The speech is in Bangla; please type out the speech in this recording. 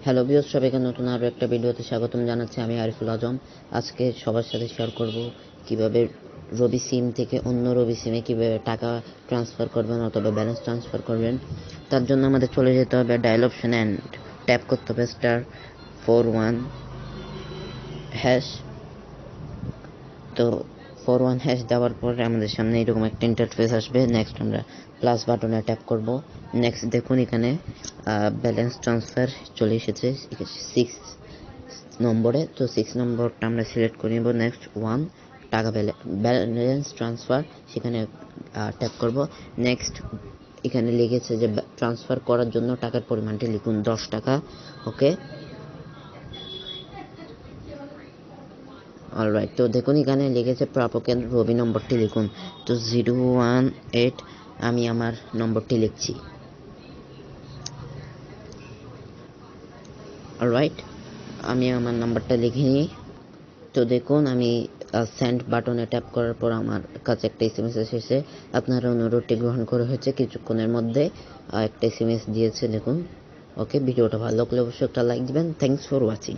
হ্যালো ভিউয়ার্স, সবাইকে নতুন আরও একটা ভিডিওতে স্বাগতম জানাচ্ছি। আমি আরিফুল আজম। আজকে সবার সাথে শেয়ার করব কিভাবে রবি সিম থেকে অন্য রবি সিমে কিভাবে টাকা ট্রান্সফার করবেন অথবা ব্যালেন্স ট্রান্সফার করবেন। তার জন্য আমাদের চলে যেতে হবে ডায়াল অপশন অ্যান্ড ট্যাপ করতে হবে *41#। তো 41# দেওয়ার পরে আমাদের সামনে এরকম একটা ইন্টারফেস আসবে। নেক্সট আমরা প্লাস বাটনে ট্যাপ করব। নেক্সট দেখুন এখানে ব্যালেন্স ট্রান্সফার চলে এসেছে 6 নম্বরে। তো 6 নম্বরটা আমরা সিলেক্ট করে নেব। নেক্সট 1 টাকা ব্যালেন্স ট্রান্সফার, সেখানে ট্যাপ করব। নেক্সট এখানে লিখেছে যে ট্রান্সফার করার জন্য টাকার পরিমাণটি লিখুন 10 টাকা। ওকে, অলরাইট। তো দেখুন এখানে লিখেছে প্রাপকের রবি নম্বরটি লিখুন। তো 018 আমি আমার নম্বরটি লিখছি। অলরাইট, আমি আমার নাম্বারটা লিখে নিই। তো দেখুন আমি সেন্ড বাটনে ট্যাপ করার পর আমার কাছে একটা এসএমএস এসেছে। আপনার অনুরোধটি গ্রহণ করা হয়েছে। কিছুক্ষণের মধ্যে একটা এসএমএস দিয়েছে দেখুন। ওকে, ভিডিওটা ভালো লাগলে অবশ্যই একটা লাইক দিবেন। Thanks for watching.